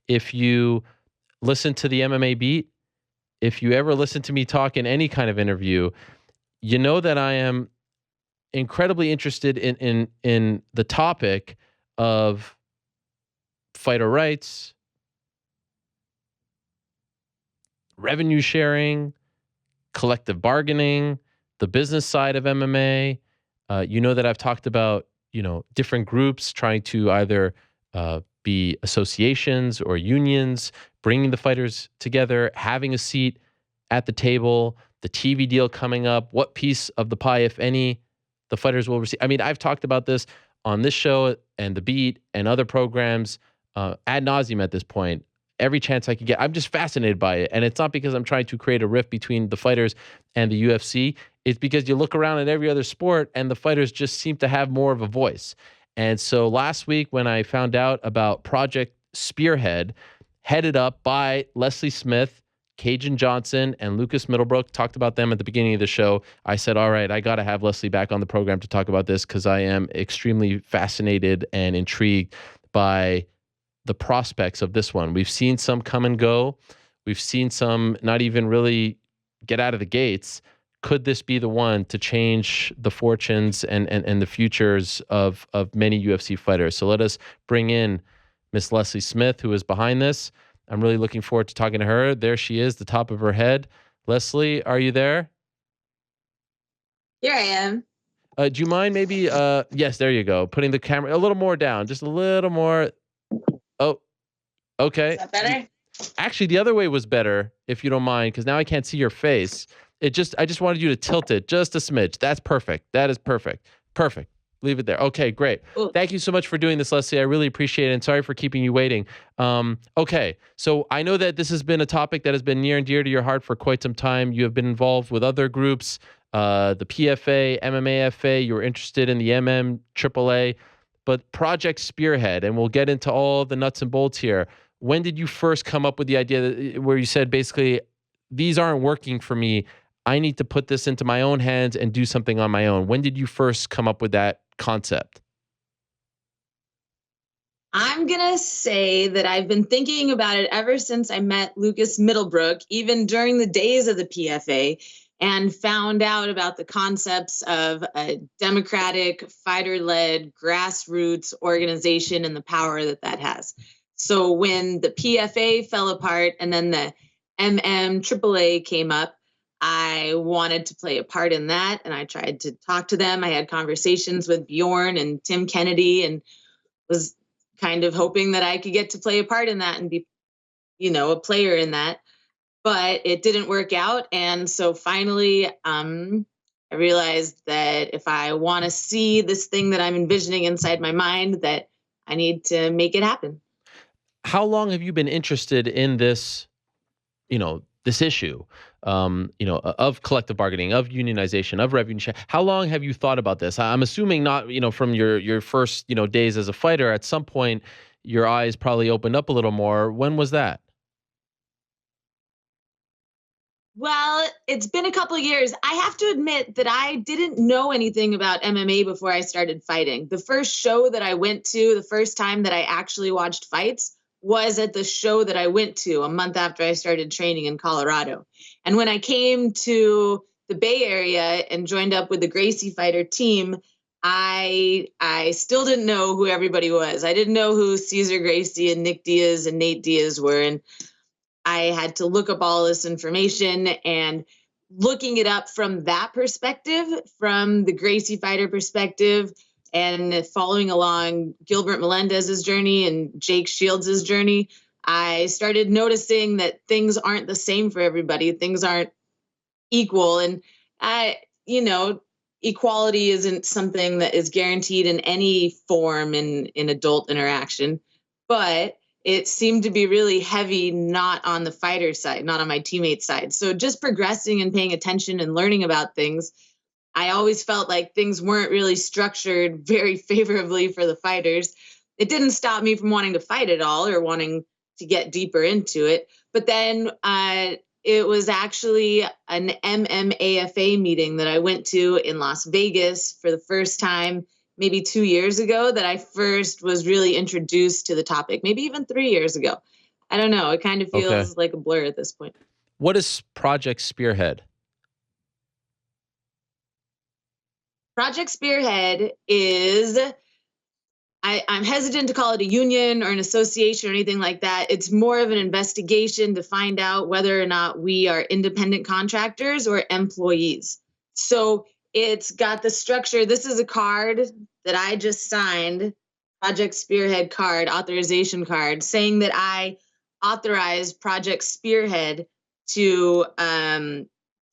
if you listen to the MMA Beat, if you ever listen to me talk in any kind of interview, you know that I am incredibly interested in the topic of fighter rights, revenue sharing, collective bargaining, the business side of MMA. You know that I've talked about, different groups trying to either be associations or unions, bringing the fighters together, having a seat at the table, the TV deal coming up, what piece of the pie, if any, the fighters will receive. I mean, I've talked about this on this show and The Beat and other programs ad nauseum at this point. Every chance I could get. I'm just fascinated by it. And it's not because I'm trying to create a rift between the fighters and the UFC. It's because you look around at every other sport and the fighters just seem to have more of a voice. And so last week when I found out about Project Spearhead, headed up by Leslie Smith, Cajun Johnson, and Lucas Middlebrook, talked about them at the beginning of the show. I said, all right, I got to have Leslie back on the program to talk about this because I am extremely fascinated and intrigued by the prospects of this one. We've seen some come and go. We've seen some not even really get out of the gates. Could this be the one to change the fortunes and the futures of many UFC fighters? So let us bring in Miss Leslie Smith, who is behind this. I'm really looking forward to talking to her. There she is, the top of her head. Leslie, are you there? Here I am. Do you mind maybe, yes, there you go, putting the camera a little more down, just a little more. Oh, okay. Is that better? Actually, the other way was better, if you don't mind, because now I can't see your face. I just wanted you to tilt it just a smidge. That's perfect. That is perfect. Perfect. Leave it there. Okay, great. Ooh. Thank you so much for doing this, Leslie. I really appreciate it, and sorry for keeping you waiting. Okay, so I know that this has been a topic that has been near and dear to your heart for quite some time. You have been involved with other groups, the PFA, MMAFA. You were interested in the MMAAA. But Project Spearhead, and we'll get into all the nuts and bolts here. When did you first come up with the idea where you said, basically, these aren't working for me. I need to put this into my own hands and do something on my own? When did you first come up with that concept? I'm going to say that I've been thinking about it ever since I met Lucas Middlebrook, even during the days of the PFA, and found out about the concepts of a democratic, fighter-led, grassroots organization and the power that that has. So when the PFA fell apart and then the MMAAA came up, I wanted to play a part in that, and I tried to talk to them. I had conversations with Bjorn and Tim Kennedy and was kind of hoping that I could get to play a part in that and be, a player in that. But it didn't work out. And so finally, I realized that if I want to see this thing that I'm envisioning inside my mind, that I need to make it happen. How long have you been interested in this, this issue, of collective bargaining, of unionization, of revenue share? How long have you thought about this? I'm assuming not, from your first, days as a fighter. At some point, your eyes probably opened up a little more. When was that? Well, it's been a couple of years. I have to admit that I didn't know anything about MMA before I started fighting. The first show that I went to, the first time that I actually watched fights, was at the show that I went to a month after I started training in Colorado. And when I came to the Bay Area and joined up with the Gracie Fighter team, I still didn't know who everybody was. I didn't know who Cesar Gracie and Nick Diaz and Nate Diaz were. And I had to look up all this information, and looking it up from that perspective, from the Gracie Fighter perspective, and following along Gilbert Melendez's journey and Jake Shields' journey, I started noticing that things aren't the same for everybody. Things aren't equal. And equality isn't something that is guaranteed in any form in adult interaction. But it seemed to be really heavy, not on the fighter side, not on my teammate side. So just progressing and paying attention and learning about things, I always felt like things weren't really structured very favorably for the fighters. It didn't stop me from wanting to fight at all or wanting to get deeper into it. But then it was actually an MMAFA meeting that I went to in Las Vegas for the first time, maybe 2 years ago, that I first was really introduced to the topic, maybe even 3 years ago. I don't know. It kind of Okay. feels like a blur at this point. What is Project Spearhead? Project Spearhead is, I'm hesitant to call it a union or an association or anything like that. It's more of an investigation to find out whether or not we are independent contractors or employees. So it's got the structure. This is a card that I just signed, Project Spearhead card, authorization card, saying that I authorize Project Spearhead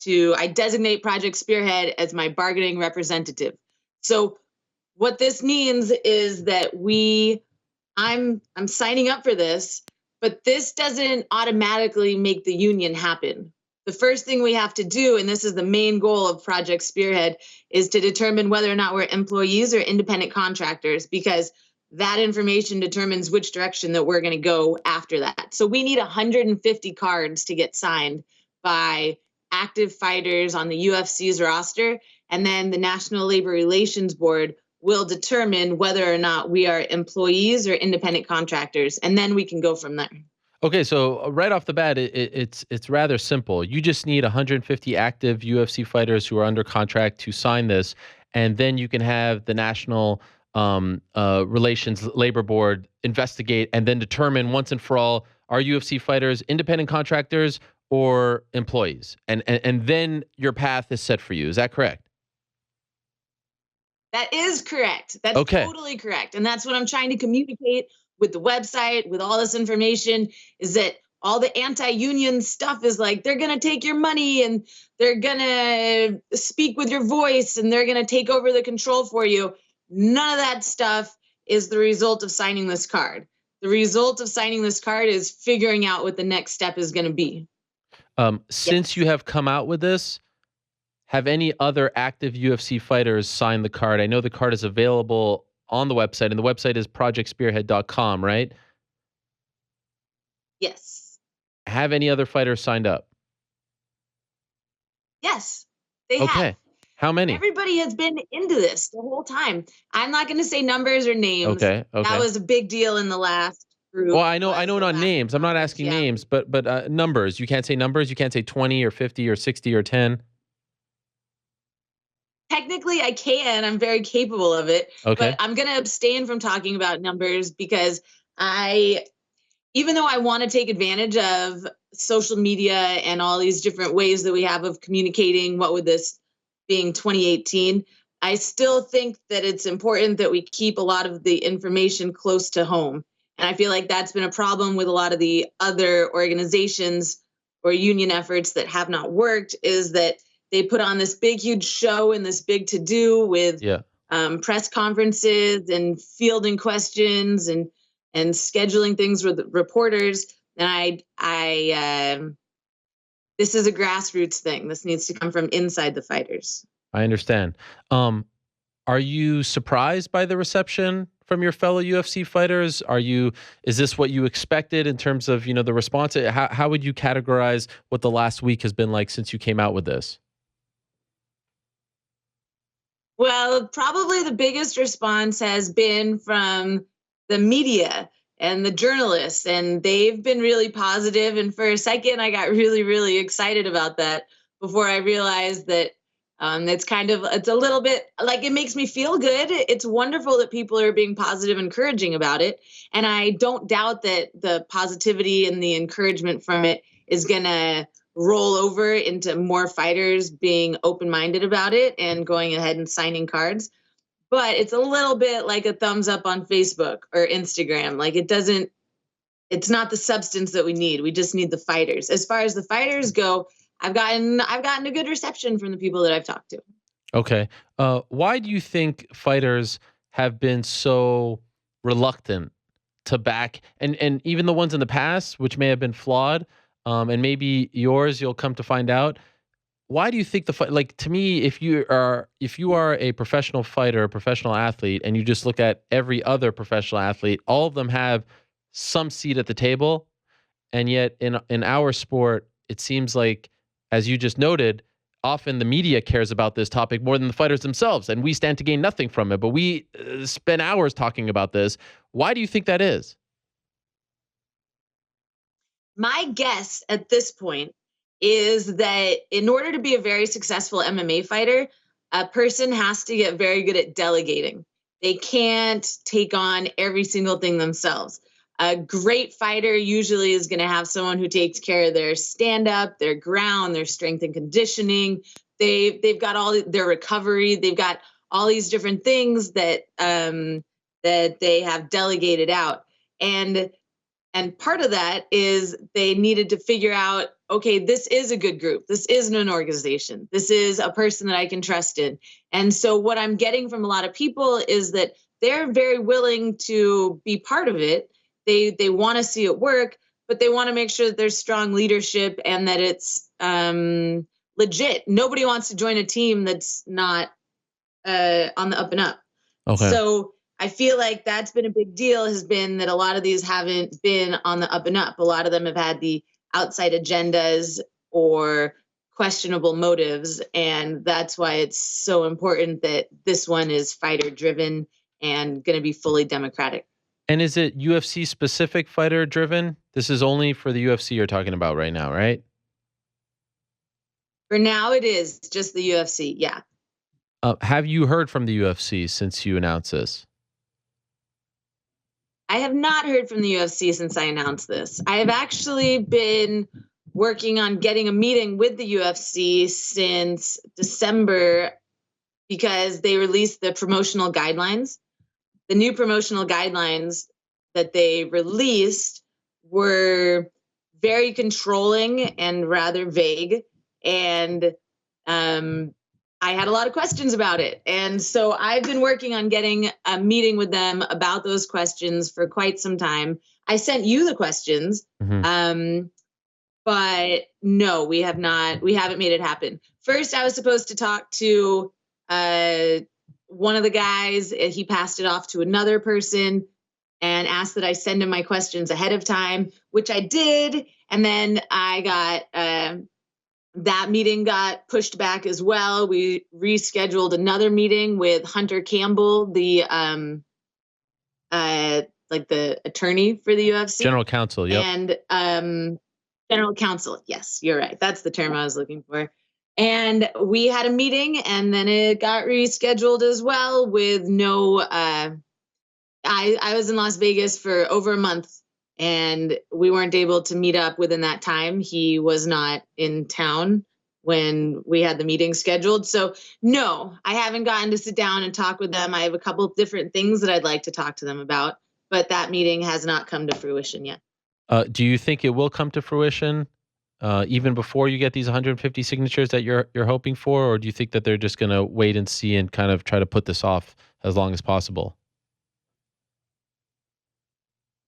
I designate Project Spearhead as my bargaining representative. So what this means is that I'm signing up for this, but this doesn't automatically make the union happen. The first thing we have to do, and this is the main goal of Project Spearhead, is to determine whether or not we're employees or independent contractors, because that information determines which direction that we're going to go after that. So we need 150 cards to get signed by active fighters on the UFC's roster, and then the National Labor Relations Board will determine whether or not we are employees or independent contractors, and then we can go from there. Okay, so right off the bat, it's rather simple. You just need 150 active UFC fighters who are under contract to sign this, and then you can have the National Relations Labor Board investigate and then determine once and for all, are UFC fighters independent contractors or employees, and then your path is set for you. Is that correct? That is correct. That's Okay. totally correct. And that's what I'm trying to communicate with the website, with all this information, is that all the anti-union stuff is like, they're going to take your money and they're going to speak with your voice and they're going to take over the control for you. None of that stuff is the result of signing this card. The result of signing this card is figuring out what the next step is going to be. Since Yes. you have come out with this, have any other active UFC fighters signed the card? I know the card is available on the website, and the website is projectspearhead.com, right? Yes. Have any other fighters signed up? Yes, they have. Okay. How many? Everybody has been into this the whole time. I'm not going to say numbers or names. Okay. That Okay. was a big deal in the last Well, group. I Was know the not last names. I'm not conference. asking Yeah. names, but numbers. You can't say numbers. You can't say 20 or 50 or 60 or 10. Technically, I can. I'm very capable of it, but Okay. I'm going to abstain from talking about numbers because even though I want to take advantage of social media and all these different ways that we have of communicating, what with this being 2018, I still think that it's important that we keep a lot of the information close to home. And I feel like that's been a problem with a lot of the other organizations or union efforts that have not worked, is that they put on this big, huge show and this big to do with Yeah. press conferences and fielding questions and scheduling things with reporters. And this is a grassroots thing. This needs to come from inside the fighters. I understand. Are you surprised by the reception from your fellow UFC fighters? Is this what you expected in terms of, the response? How would you categorize what the last week has been like since you came out with this? Well, probably the biggest response has been from the media and the journalists, and they've been really positive. And for a second, I got really, really excited about that before I realized that it's a little bit like, it makes me feel good. It's wonderful that people are being positive, encouraging about it. And I don't doubt that the positivity and the encouragement from it is going to roll over into more fighters being open-minded about it and going ahead and signing cards. But it's a little bit like a thumbs up on Facebook or Instagram. Like, it's not the substance that we need. We just need the fighters. As far as the fighters go, I've gotten a good reception from the people that I've talked to. Okay. Why do you think fighters have been so reluctant to back, and even the ones in the past, which may have been flawed, and maybe yours, you'll come to find out. Why do you think like, to me, if you are a professional fighter, a professional athlete, and you just look at every other professional athlete, all of them have some seat at the table, and yet in our sport, it seems like, as you just noted, often the media cares about this topic more than the fighters themselves, and we stand to gain nothing from it. But we spend hours talking about this. Why do you think that is? My guess at this point is that in order to be a very successful MMA fighter, a person has to get very good at delegating. They can't take on every single thing themselves. A great fighter usually is going to have someone who takes care of their stand up, their ground, their strength and conditioning. They've got all their recovery. They've got all these different things that that they have delegated out. And part of that is they needed to figure out, okay, this is a good group. This isn't an organization. This is a person that I can trust in. And so what I'm getting from a lot of people is that they're very willing to be part of it. They want to see it work, but they want to make sure that there's strong leadership and that it's legit. Nobody wants to join a team that's not on the up and up. Okay. So I feel like that's been a big deal, has been that a lot of these haven't been on the up and up. A lot of them have had the outside agendas or questionable motives. And that's why it's so important that this one is fighter driven and going to be fully democratic. And is it UFC specific fighter driven? This is only for the UFC you're talking about right now, right? For now, it is just the UFC. Yeah. Have you heard from the UFC since you announced this? I have not heard from the UFC since I announced this. I have actually been working on getting a meeting with the UFC since December because they released the promotional guidelines. The new promotional guidelines that they released were very controlling and rather vague. And I had a lot of questions about it. And so I've been working on getting a meeting with them about those questions for quite some time. I sent you the questions, but no, we haven't made it happen. First, I was supposed to talk to one of the guys. He passed it off to another person and asked that I send him my questions ahead of time, which I did. And then I got that meeting got pushed back as well. We rescheduled another meeting with Hunter Campbell, the like the attorney for the UFC. General counsel, yep. And general counsel, yes, you're right. That's the term I was looking for. And we had a meeting and then it got rescheduled as well with no I was in Las Vegas for over a month and we weren't able to meet up within that time. He was not in town when we had the meeting scheduled. So no, I haven't gotten to sit down and talk with them. I have a couple of different things that I'd like to talk to them about, but that meeting has not come to fruition yet. Do you think it will come to fruition even before you get these 150 signatures that you're hoping for, or do you think that they're just going to wait and see and kind of try to put this off as long as possible?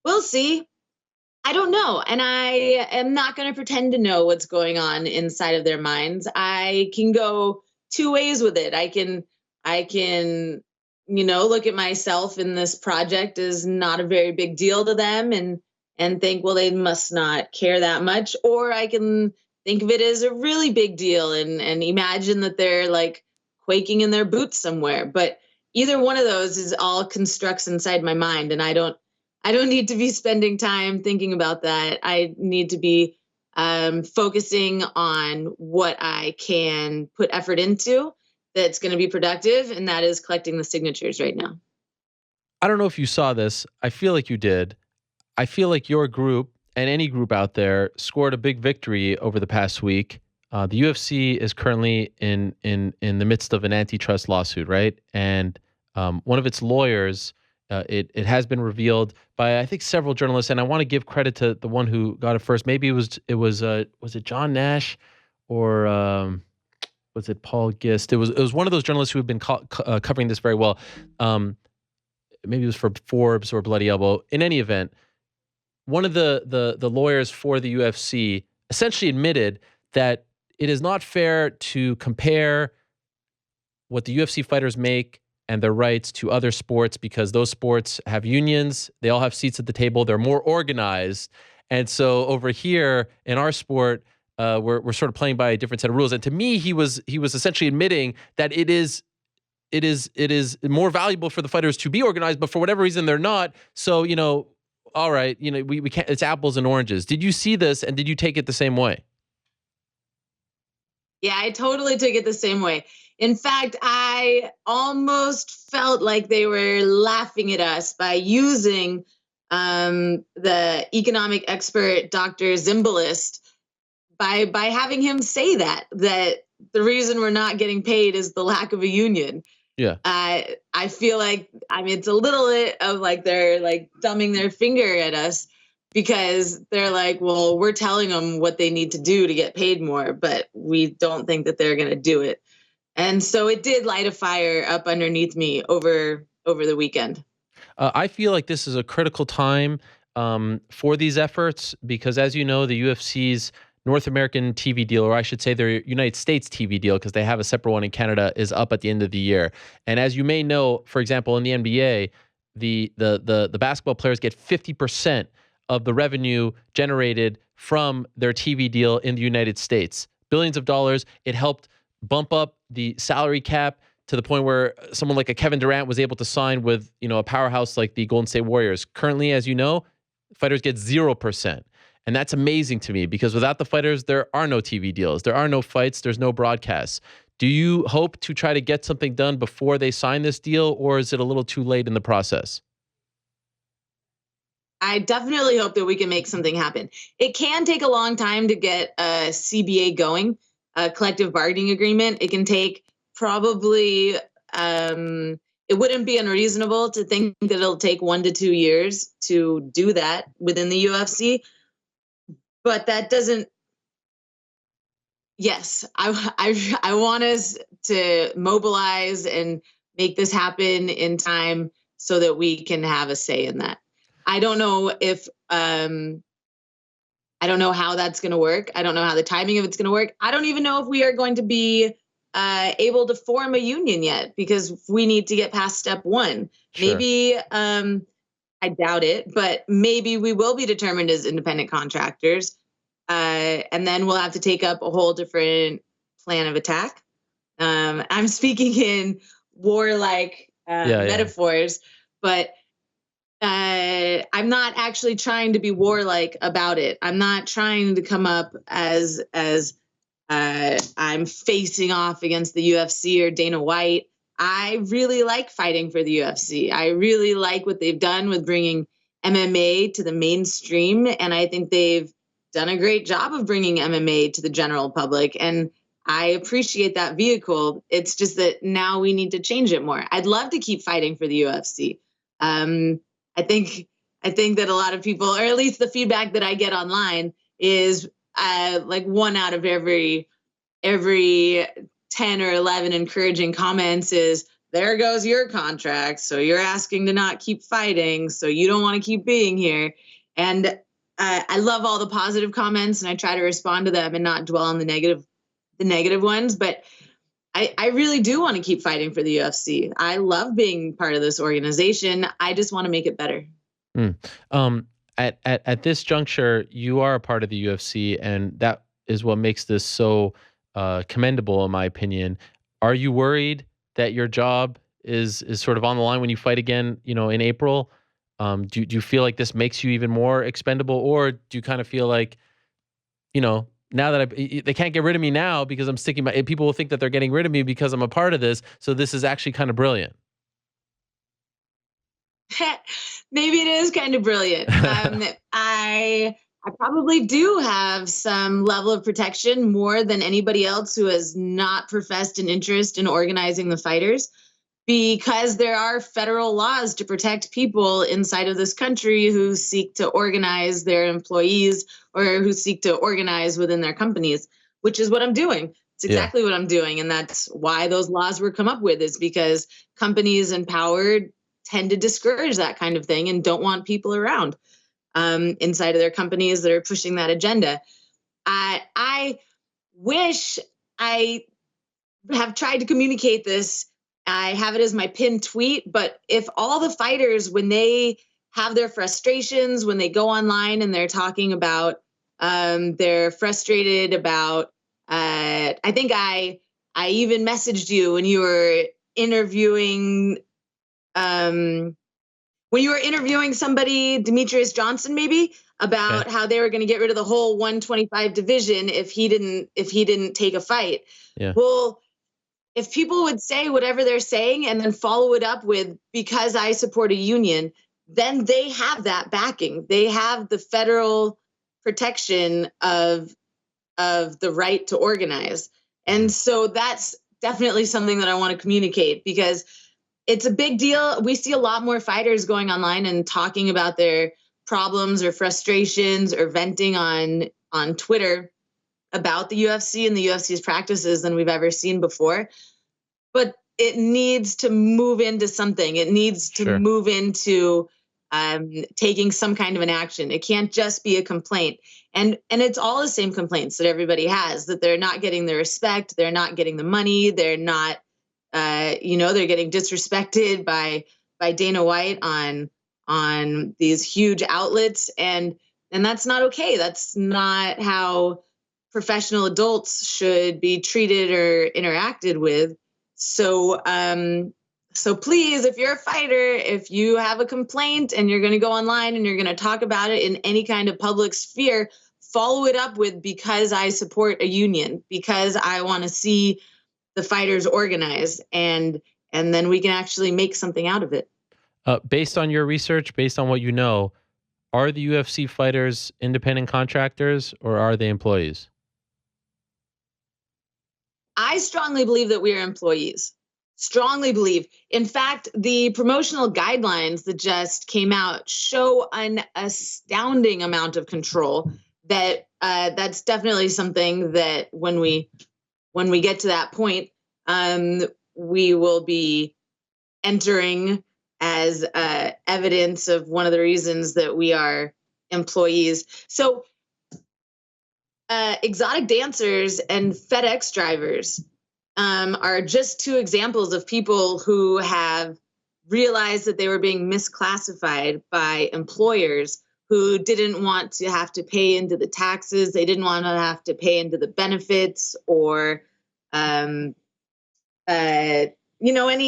We'll see. I don't know. And I am not going to pretend to know what's going on inside of their minds. I can go two ways with it. I can, look at myself in this project as not a very big deal to them and think, well, they must not care that much. Or I can think of it as a really big deal and imagine that they're like quaking in their boots somewhere. But either one of those is all constructs inside my mind. And I don't need to be spending time thinking about that. I need to be focusing on what I can put effort into that's going to be productive, and that is collecting the signatures right now. I don't know if you saw this. I feel like you did. I feel like your group and any group out there scored a big victory over the past week. The UFC is currently in the midst of an antitrust lawsuit, right? And one of its lawyers, it has been revealed by I think several journalists, and I want to give credit to the one who got it first. Maybe was it John Nash or was it Paul Gist? It was one of those journalists who have been covering this very well. Maybe it was for Forbes or Bloody Elbow. In any event, one of the lawyers for the UFC essentially admitted that it is not fair to compare what the UFC fighters make and their rights to other sports because those sports have unions. They all have seats at the table. They're more organized. And so over here in our sport, we're sort of playing by a different set of rules. And to me, he was essentially admitting that it is more valuable for the fighters to be organized, but for whatever reason they're not. So, all right, we can't, it's apples and oranges. Did you see this and did you take it the same way? Yeah, I totally took it the same way. In fact, I almost felt like they were laughing at us by using the economic expert Dr. Zimbalist by having him say that the reason we're not getting paid is the lack of a union. Yeah. I feel like, I mean, it's a little bit of like they're like thumbing their finger at us because they're like, well, we're telling them what they need to do to get paid more, but we don't think that they're going to do it. And so it did light a fire up underneath me over the weekend. I feel like this is a critical time for these efforts because, as you know, the UFC's North American TV deal, or I should say their United States TV deal, because they have a separate one in Canada, is up at the end of the year. And as you may know, for example, in the NBA, the basketball players get 50% of the revenue generated from their TV deal in the United States. Billions of dollars. It helped bump up the salary cap to the point where someone like a Kevin Durant was able to sign with, a powerhouse like the Golden State Warriors. Currently, as you know, fighters get 0%. And that's amazing to me because without the fighters, there are no TV deals. There are no fights. There's no broadcasts. Do you hope to try to get something done before they sign this deal, or is it a little too late in the process? I definitely hope that we can make something happen. It can take a long time to get a CBA going, a collective bargaining agreement. It can take probably, it wouldn't be unreasonable to think that it'll take 1 to 2 years to do that within the UFC. But that doesn't, yes, I want us to mobilize and make this happen in time so that we can have a say in that. I don't know if, I don't know how that's going to work. I don't know how the timing of it's going to work. I don't even know if we are going to be able to form a union yet because we need to get past step one. Sure. Maybe, I doubt it, but maybe we will be determined as independent contractors. And then we'll have to take up a whole different plan of attack. I'm speaking in warlike metaphors, but I'm not actually trying to be warlike about it. I'm not trying to come up as I'm facing off against the UFC or Dana White. I really like fighting for the UFC. I really like what they've done with bringing MMA to the mainstream, and I think they've done a great job of bringing MMA to the general public, and I appreciate that vehicle. It's just that now we need to change it more. I'd love to keep fighting for the UFC. I think that a lot of people, or at least the feedback that I get online, is like 1 out of every 10 or 11 encouraging comments is, there goes your contract. So you're asking to not keep fighting. So you don't want to keep being here. And I love all the positive comments and I try to respond to them and not dwell on the negative ones. But I really do want to keep fighting for the UFC. I love being part of this organization. I just want to make it better. At this juncture, you are a part of the UFC, and that is what makes this so commendable, in my opinion. Are you worried that your job is sort of on the line when you fight again, in April? Do you feel like this makes you even more expendable, or do you kind of feel like, now that they can't get rid of me now because I'm sticking people will think that they're getting rid of me because I'm a part of this. So this is actually kind of brilliant. Maybe it is kind of brilliant. I probably do have some level of protection more than anybody else who has not professed an interest in organizing the fighters, because there are federal laws to protect people inside of this country who seek to organize their employees or who seek to organize within their companies, which is what I'm doing. It's exactly what I'm doing. And that's why those laws were come up with, is because companies in power tend to discourage that kind of thing and don't want people around inside of their companies that are pushing that agenda. I wish I have tried to communicate this. I have it as my pinned tweet, but if all the fighters, when they have their frustrations, when they go online and they're talking about, they're frustrated about, I think I even messaged you when you were interviewing, when when you were interviewing somebody, Demetrius Johnson, maybe, about how they were going to get rid of the whole 125 division if he didn't take a fight. Yeah. Well, if people would say whatever they're saying and then follow it up with, because I support a union, then they have that backing. They have the federal protection of the right to organize. And so that's definitely something that I want to communicate, because it's a big deal. We see a lot more fighters going online and talking about their problems or frustrations or venting on Twitter about the UFC and the UFC's practices than we've ever seen before. But it needs to move into something. It needs to move into taking some kind of an action. It can't just be a complaint. And it's all the same complaints that everybody has, that they're not getting the respect, they're not getting the money, they're not, they're getting disrespected by Dana White on these huge outlets. And that's not okay. That's not how professional adults should be treated or interacted with. So, so please, if you're a fighter, if you have a complaint and you're going to go online and you're going to talk about it in any kind of public sphere, follow it up with, because I support a union, because I want to see the fighters organize, and then we can actually make something out of it. Based on your research, based on what you know, are the UFC fighters independent contractors or are they employees? I strongly believe that we are employees. Strongly believe. In fact, the promotional guidelines that just came out show an astounding amount of control. That's definitely something that when we get to that point, we will be entering as evidence of one of the reasons that we are employees. So exotic dancers and FedEx drivers are just two examples of people who have realized that they were being misclassified by employers who didn't want to have to pay into the taxes. They didn't want to have to pay into the benefits or,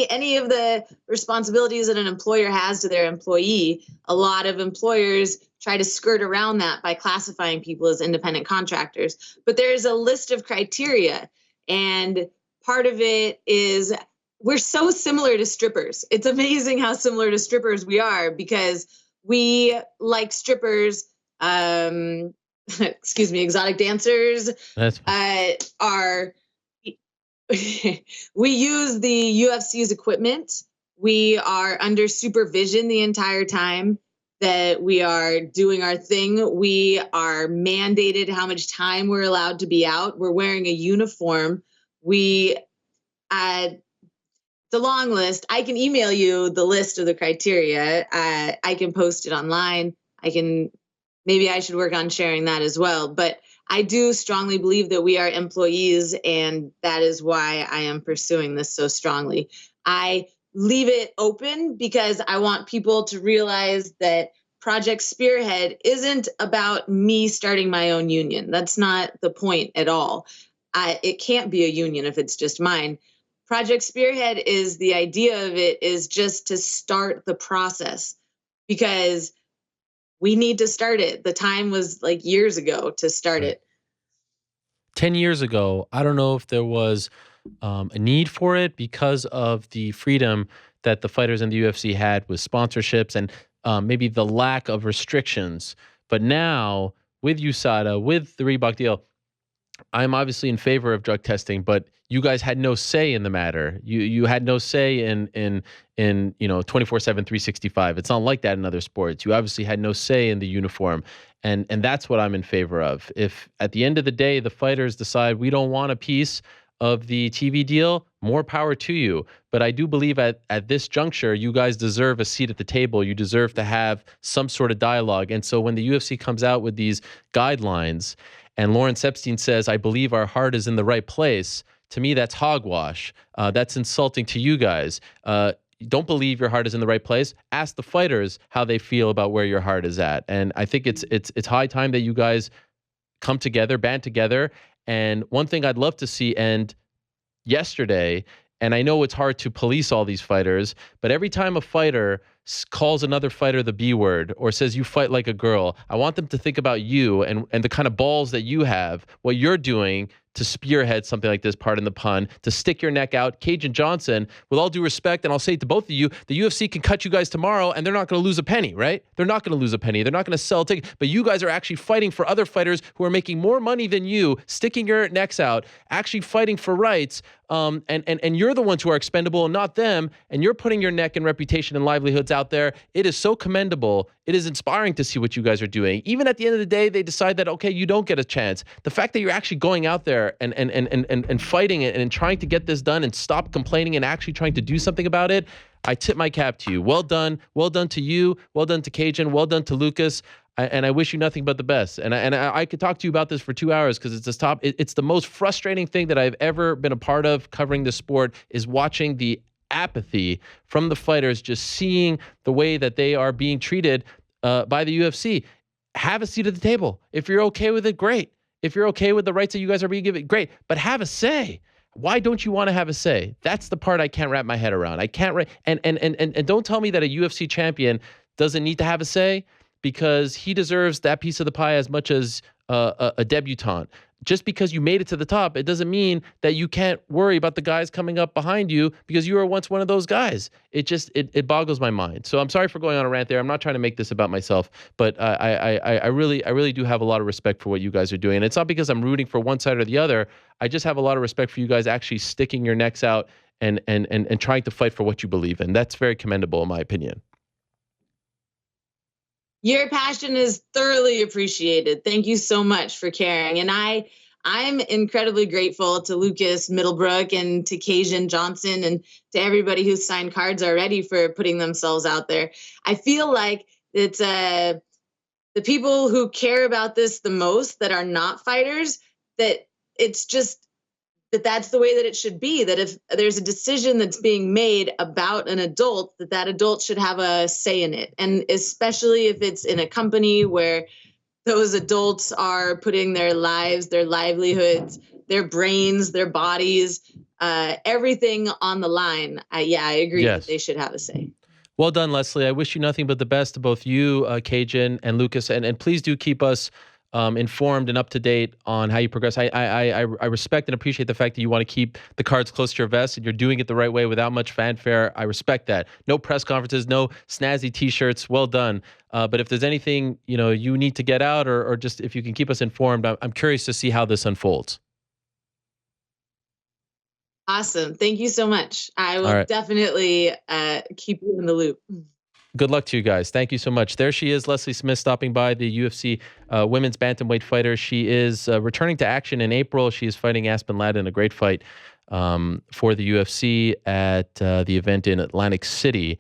any of the responsibilities that an employer has to their employee. A lot of employers try to skirt around that by classifying people as independent contractors. But there's a list of criteria, and part of it is we're so similar to strippers. It's amazing how similar to strippers we are, because we, like strippers, exotic dancers, are we use the UFC's equipment. We are under supervision the entire time that we are doing our thing. We are mandated how much time we're allowed to be out. We're wearing a uniform. It's a long list. I can email you the list of the criteria. I can post it online. Maybe I should work on sharing that as well. But I do strongly believe that we are employees, and that is why I am pursuing this so strongly. I leave it open because I want people to realize that Project Spearhead isn't about me starting my own union. That's not the point at all. It can't be a union if it's just mine. Project Spearhead is, the idea of it is just to start the process, because we need to start it. The time was like years ago to start it. 10 years ago, I don't know if there was a need for it because of the freedom that the fighters in the UFC had with sponsorships and maybe the lack of restrictions. But now with USADA, with the Reebok deal, I'm obviously in favor of drug testing, but you guys had no say in the matter. You had no say in 24/7, 365. It's not like that in other sports. You obviously had no say in the uniform. And that's what I'm in favor of. If at the end of the day, the fighters decide we don't want a piece of the TV deal, more power to you. But I do believe at this juncture, you guys deserve a seat at the table. You deserve to have some sort of dialogue. And so when the UFC comes out with these guidelines and Lawrence Epstein says, I believe our heart is in the right place, to me, that's hogwash. That's insulting to you guys. Don't believe your heart is in the right place. Ask the fighters how they feel about where your heart is at. And I think it's high time that you guys come together, band together. And one thing I'd love to see end yesterday And I know it's hard to police all these fighters, but every time a fighter calls another fighter the B word or says you fight like a girl, I want them to think about you and the kind of balls that you have, what you're doing to spearhead something like this, pardon the pun, to stick your neck out. Cajun Johnson, with all due respect, and I'll say it to both of you, the UFC can cut you guys tomorrow and they're not going to lose a penny, right? They're not going to lose a penny. They're not going to sell a ticket. But you guys are actually fighting for other fighters who are making more money than you, sticking your necks out, actually fighting for rights. And you're the ones who are expendable and not them. And you're putting your neck and reputation and livelihoods out there. It is so commendable. It is inspiring to see what you guys are doing. Even at the end of the day, they decide that, okay, you don't get a chance. The fact that you're actually going out there and fighting it and trying to get this done and stop complaining and actually trying to do something about it, I tip my cap to you. Well done. Well done to you. Well done to Cajun. Well done to Lucas. And I wish you nothing but the best. And I could talk to you about this for 2 hours because it's the most frustrating thing that I've ever been a part of covering the sport is watching the apathy from the fighters, just seeing the way that they are being treated by the UFC. Have a seat at the table. If you're okay with it, great. If you're okay with the rights that you guys are being given, great. But have a say. Why don't you want to have a say? That's the part I can't wrap my head around. I can't. And don't tell me that a UFC champion doesn't need to have a say, because he deserves that piece of the pie as much as a debutante. Just because you made it to the top, it doesn't mean that you can't worry about the guys coming up behind you because you were once one of those guys. It boggles my mind. So I'm sorry for going on a rant there. I'm not trying to make this about myself, but I really do have a lot of respect for what you guys are doing. And it's not because I'm rooting for one side or the other. I just have a lot of respect for you guys actually sticking your necks out and trying to fight for what you believe in. That's very commendable in my opinion. Your passion is thoroughly appreciated. Thank you so much for caring. And I'm incredibly grateful to Lucas Middlebrook and to Cajun Johnson and to everybody who's signed cards already for putting themselves out there. I feel like it's the people who care about this the most that are not fighters, that it's just that's the way that it should be, that if there's a decision that's being made about an adult, that adult should have a say in it. And especially if it's in a company where those adults are putting their lives, their livelihoods, their brains, their bodies, everything on the line. I agree that they should have a say. Well done, Leslie. I wish you nothing but the best to both you, Cajun, and Lucas. And please do keep us informed and up to date on how you progress. I respect and appreciate the fact that you want to keep the cards close to your vest and you're doing it the right way without much fanfare. I respect that. No press conferences, no snazzy T-shirts. Well done. But if there's anything you need to get out, or just if you can keep us informed, I'm curious to see how this unfolds. Awesome. Thank you so much. I will definitely keep you in the loop. Good luck to you guys. Thank you so much. There she is, Leslie Smith, stopping by, the UFC women's bantamweight fighter. She is returning to action in April. She is fighting Aspen Ladd in a great fight for the UFC at the event in Atlantic City.